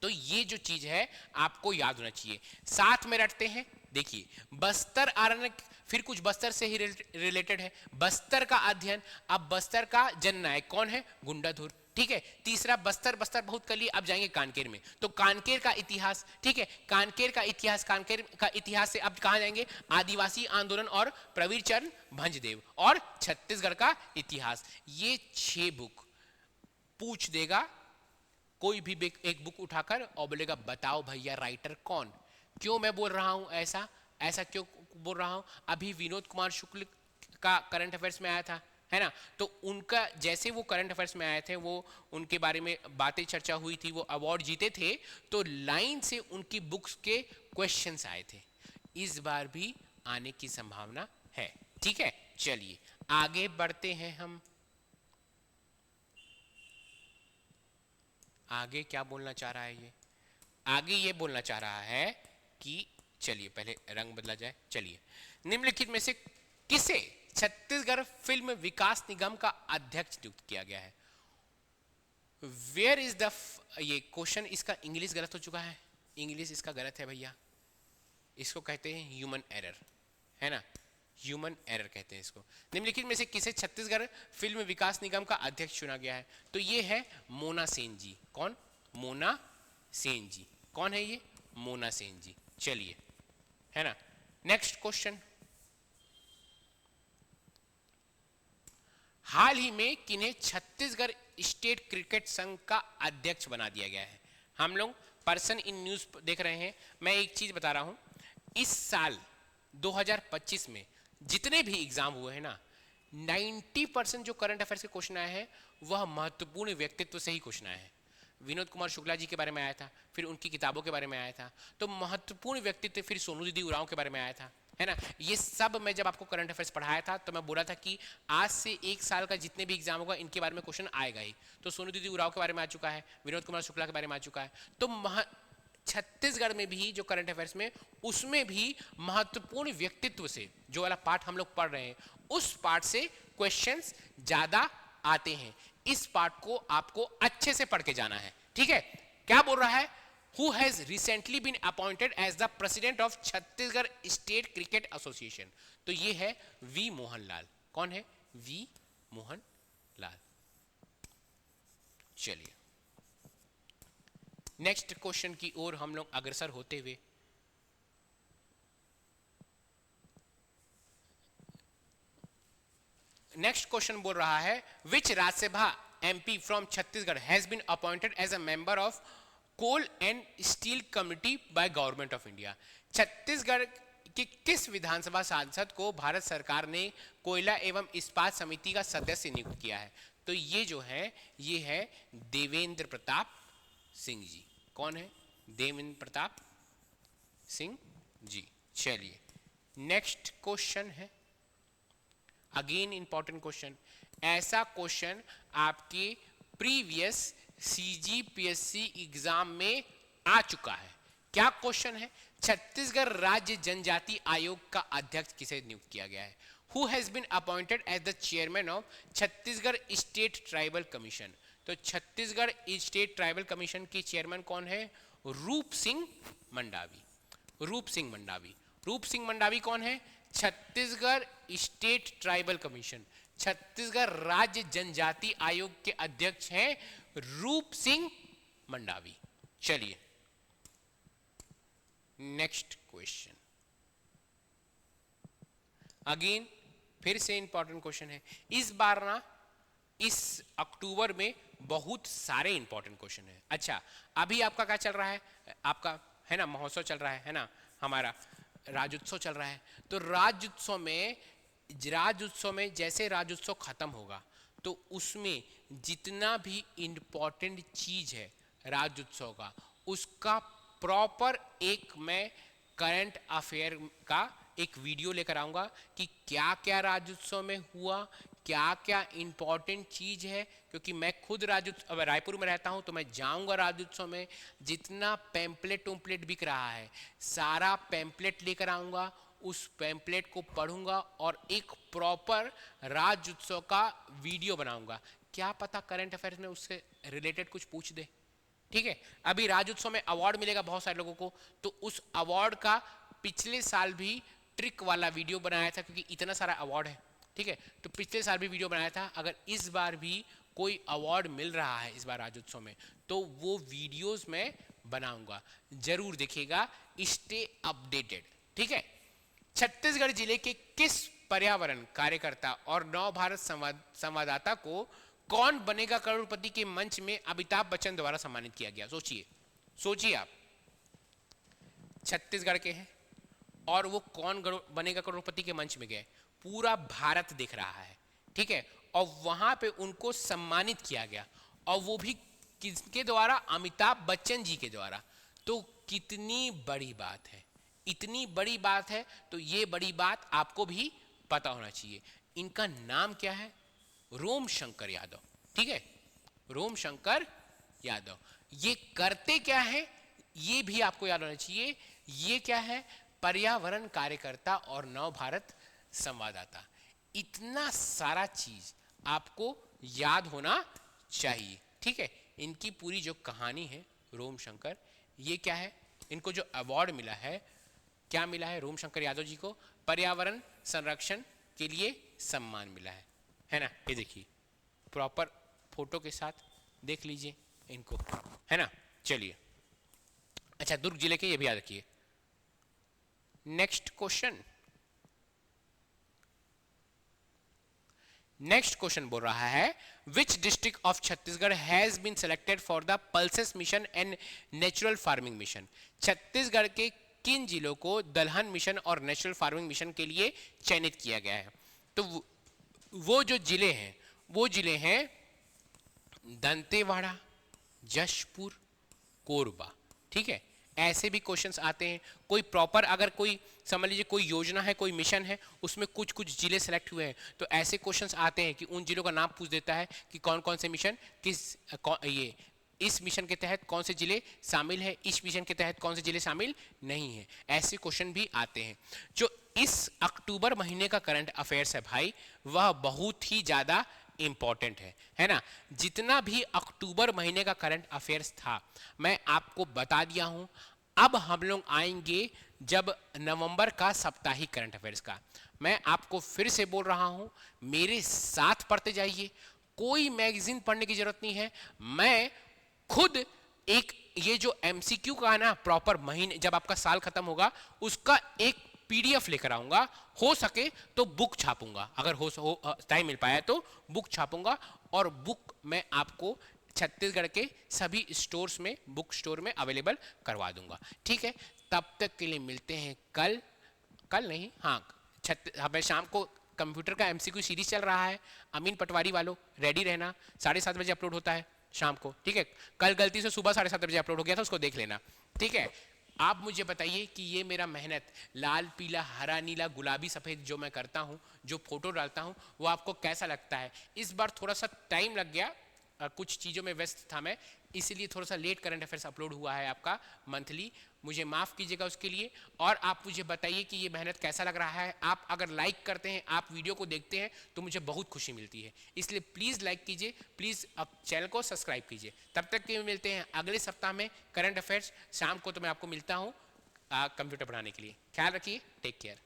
[SPEAKER 1] तो ये जो चीज है आपको याद होना चाहिए, साथ में रटते हैं। देखिए बस्तर आरण्यक, फिर कुछ बस्तर से ही रिलेटेड है, बस्तर का अध्ययन, अब बस्तर का जननायक कौन है, गुंडाधुर, ठीक है। तीसरा बस्तर, बस्तर बहुत कर लिए, अब जाएंगे कानकेर में, तो कानकेर का इतिहास, ठीक है, कानकेर का इतिहास, कानकेर का इतिहास से अब कहां जाएंगे, आदिवासी आंदोलन और प्रवीर चंद भंजदेव और छत्तीसगढ़ का इतिहास। ये 6 बुक पूछ देगा कोई भी एक बुक उठाकर और बोलेगा बताओ भैया राइटर कौन। क्यों मैं बोल रहा हूं ऐसा, ऐसा क्यों बोल रहा हूं, अभी विनोद कुमार शुक्ल का करंट अफेयर्स में आया था, है ना, तो उनका जैसे वो करंट अफेयर्स में आए थे, वो उनके बारे में बातें चर्चा हुई थी, वो अवार्ड जीते थे, तो लाइन से उनकी बुक्स के क्वेश्चंस आए थे, इस बार भी आने की संभावना है, ठीक है। चलिए आगे बढ़ते हैं हम, आगे क्या बोलना चाह रहा है ये, आगे ये बोलना चाह रहा है कि चलिए पहले रंग बदला जाए, चलिए निम्नलिखित में से किसे छत्तीसगढ़ फिल्म विकास निगम का अध्यक्ष नियुक्त किया गया है। वेयर इज द, ये क्वेश्चन इसका इंग्लिश गलत हो चुका है, इंग्लिश इसका गलत है भैया, इसको कहते हैं ह्यूमन एरर, है ना, ह्यूमन एरर कहते हैं इसको। निम्नलिखित में से किसे छत्तीसगढ़ फिल्म विकास निगम का अध्यक्ष चुना गया है, तो ये है मोना सेन जी। कौन, मोना सेन जी, कौन है ये, मोना सेन जी। चलिए, है ना, नेक्स्ट क्वेश्चन, हाल ही में किन्हें छत्तीसगढ़ स्टेट क्रिकेट संघ का अध्यक्ष बना दिया गया है। हम लोग पर्सन इन न्यूज देख रहे हैं, मैं एक चीज बता रहा हूं, इस साल 2025 में जितने भी एग्जाम हुए हैं ना, 90% जो करंट अफेयर्स के क्वेश्चन आए हैं वह महत्वपूर्ण व्यक्तित्व से ही क्वेश्चन आए हैं। विनोद कुमार शुक्ला जी के बारे में आया था, फिर उनकी किताबों के बारे में आया था, तो महत्वपूर्ण व्यक्तित्व, फिर सोनू दीदी उरांव के बारे में आया था, है ना। ये सब मैं जब आपको करंट अफेयर्स पढ़ाया था तो मैं बोला था कि आज से 1 साल का जितने भी एग्जाम होगा इनके बारे में क्वेश्चन आएगा ही। तो सोनू दीदी उरांव के बारे में आ चुका है, विनोद कुमार शुक्ला के बारे में आ चुका है, तो छत्तीसगढ़ में भी जो करंट अफेयर्स में, उसमें भी महत्वपूर्ण व्यक्तित्व से जो वाला पार्ट हम लोग पढ़ रहे हैं, उस पार्ट से क्वेश्चंस ज्यादा आते हैं। इस पार्ट को आपको अच्छे से पढ़ के जाना है, ठीक है। क्या बोल रहा है, who has recently been appointed as the president of Chhattisgarh state cricket association, तो ये है वी मोहन लाल। कौन है, वी मोहन लाल। चलिए नेक्स्ट क्वेश्चन की ओर हम लोग अग्रसर होते हुए, नेक्स्ट क्वेश्चन बोल रहा है, which Rajya Sabha MP from Chhattisgarh has been appointed as a member of coal and steel committee by government of India. Chhattisgarh के किस विधानसभा सांसद को भारत सरकार ने कोयला एवं इस्पात समिति का सदस्य नियुक्त किया है, तो ये जो है ये है देवेंद्र प्रताप सिंह जी। कौन है, देवेंद्र प्रताप सिंह जी। चलिए नेक्स्ट क्वेश्चन है, अगेन इंपॉर्टेंट क्वेश्चन, ऐसा क्वेश्चन आपके प्रीवियस सीजीपीएससी एग्जाम में आ चुका है। क्या क्वेश्चन है, छत्तीसगढ़ राज्य जनजाति आयोग का अध्यक्ष किसे नियुक्त किया गया है। Who has been appointed as the chairman of Chhattisgarh state tribal commission, तो छत्तीसगढ़ स्टेट ट्राइबल कमीशन के चेयरमैन कौन है, रूप सिंह मंडावी। रूप सिंह मंडावी, रूप सिंह मंडावी कौन है, Chhattisgarh state tribal commission, Chhattisgarh राज्य जनजाति आयोग के अध्यक्ष हैं रूप सिंह मंडावी। चलिए नेक्स्ट क्वेश्चन, अगेन फिर से इंपॉर्टेंट क्वेश्चन है। इस बार ना इस अक्टूबर में बहुत सारे इंपॉर्टेंट क्वेश्चन है। अच्छा, अभी आपका क्या चल रहा है, आपका है ना महोत्सव चल रहा है ना, हमारा राज्योत्सव चल रहा है। तो राज्योत्सव में जैसे राज्योत्सव खत्म होगा तो उसमें जितना भी इंपॉर्टेंट चीज है राज्योत्सव का, उसका प्रॉपर एक मैं करंट अफेयर का एक वीडियो लेकर आऊंगा कि क्या क्या राज्योत्सव में हुआ, क्या क्या इंपॉर्टेंट चीज है। क्योंकि मैं खुद राज्योत्सव रायपुर में रहता हूं तो मैं जाऊंगा राज्योत्सव में, जितना पैम्पलेट उम्पलेट बिक रहा है सारा पैम्पलेट लेकर आऊंगा, उस पैम्पलेट को पढ़ूंगा और एक प्रॉपर राज्योत्सव का वीडियो बनाऊंगा। क्या पता करंट अफेयर्स में उससे रिलेटेड कुछ पूछ दे। ठीक है, अभी राज्योत्सव में अवार्ड मिलेगा बहुत सारे लोगों को, तो उस अवार्ड का पिछले साल भी ट्रिक वाला वीडियो बनाया था, क्योंकि इतना सारा अवार्ड है। ठीक है, तो पिछले साल भी वीडियो बनाया था। अगर इस बार भी कोई अवार्ड मिल रहा है इस बार राज्योत्सव में, तो वो वीडियोस मैं बनाऊंगा, जरूर देखिएगा, स्टे अपडेटेड। ठीक है, छत्तीसगढ़ जिले के किस पर्यावरण कार्यकर्ता और नव भारत संवाददाता को कौन बनेगा करोड़पति के मंच में अमिताभ बच्चन द्वारा सम्मानित किया गया? सोचिए आप, छत्तीसगढ़ के हैं और वो कौन बनेगा करोड़पति के मंच में गए, पूरा भारत देख रहा है। ठीक है, और वहां पे उनको सम्मानित किया गया, और वो भी किसके द्वारा? अमिताभ बच्चन जी के द्वारा। तो कितनी बड़ी बात है, इतनी बड़ी बात है, तो ये बड़ी बात आपको भी पता होना चाहिए। इनका नाम क्या है? रोम शंकर यादव। ठीक है, रोम शंकर यादव। ये करते क्या है ये भी आपको याद होना चाहिए। ये क्या है? पर्यावरण कार्यकर्ता और नव भारत संवाददाता। इतना सारा चीज आपको याद होना चाहिए। ठीक है, इनकी पूरी जो कहानी है रोम शंकर, ये क्या है, इनको जो अवार्ड मिला है, क्या मिला है रोम शंकर यादव जी को? पर्यावरण संरक्षण के लिए सम्मान मिला है ना। ये देखिए प्रॉपर फोटो के साथ देख लीजिए इनको, है ना। चलिए, अच्छा दुर्ग जिले के, ये भी याद रखिए। नेक्स्ट क्वेश्चन बोल रहा है, which district of Chhattisgarh has been selected for the pulses mission and natural farming mission? Chhattisgarh के किन जिलों को दलहन मिशन और नेचुरल फार्मिंग मिशन के लिए चयनित किया गया है? तो वो जो जिले हैं वो जिले हैं दंतेवाड़ा, जशपुर, कोरबा। ठीक है, ऐसे भी क्वेश्चंस आते हैं। कोई प्रॉपर, अगर कोई समझ लीजिए कोई योजना है, कोई मिशन है, उसमें कुछ कुछ जिले सेलेक्ट हुए हैं, तो ऐसे क्वेश्चंस आते हैं कि उन जिलों का नाम पूछ देता है कि कौन कौन से मिशन ये इस मिशन के तहत कौन से जिले शामिल है, इस मिशन के तहत कौन से जिले शामिल नहीं है। ऐसे क्वेश्चन भी आते हैं। जो इस अक्टूबर महीने का करंट अफेयर्स है भाई, वह बहुत ही ज्यादा इंपॉर्टेंट है ना। जितना भी अक्टूबर महीने का करंट अफेयर्स था मैं आपको बता दिया हूं। अब हम लोग आएंगे जब नवंबर का साप्ताहिक करंट अफेयर्स का। मैं आपको फिर से बोल रहा हूं, मेरे साथ पढ़ते जाइए, कोई मैगजीन पढ़ने की जरूरत नहीं है। मैं खुद एक ये जो एमसीक्यू का है ना, प्रॉपर महीने जब आपका साल खत्म होगा उसका एक पीडीएफ लेकर आऊंगा। हो सके तो बुक छापूंगा, अगर हो टाइम मिल पाया तो बुक छापूंगा, और बुक मैं आपको छत्तीसगढ़ के सभी स्टोर्स में, बुक स्टोर में अवेलेबल करवा दूंगा। ठीक है, तब तक के लिए मिलते हैं कल नहीं, हाँ हमें शाम को कंप्यूटर का एमसीक्यू सीरीज चल रहा है, अमीन पटवारी वालों रेडी रहना, 7:30 बजे अपलोड होता है शाम को। ठीक है, कल गलती से सुबह 7:30 बजे अपलोड हो गया था, उसको देख लेना। ठीक है, आप मुझे बताइए कि ये मेरा मेहनत, लाल पीला हरा नीला गुलाबी सफ़ेद जो मैं करता हूँ, जो फोटो डालता हूँ, वो आपको कैसा लगता है? इस बार थोड़ा सा टाइम लग गया, कुछ चीज़ों में व्यस्त था मैं, इसीलिए थोड़ा सा लेट करंट अफेयर्स अपलोड हुआ है आपका मंथली, मुझे माफ़ कीजिएगा उसके लिए। और आप मुझे बताइए कि ये मेहनत कैसा लग रहा है। आप अगर लाइक करते हैं, आप वीडियो को देखते हैं, तो मुझे बहुत खुशी मिलती है, इसलिए प्लीज़ लाइक कीजिए, प्लीज़ अब चैनल को सब्सक्राइब कीजिए। तब तक के मिलते हैं अगले सप्ताह में करंट अफेयर्स, शाम को तो मैं आपको मिलता हूँ कंप्यूटर पढ़ाने के लिए। ख्याल रखिए, टेक केयर।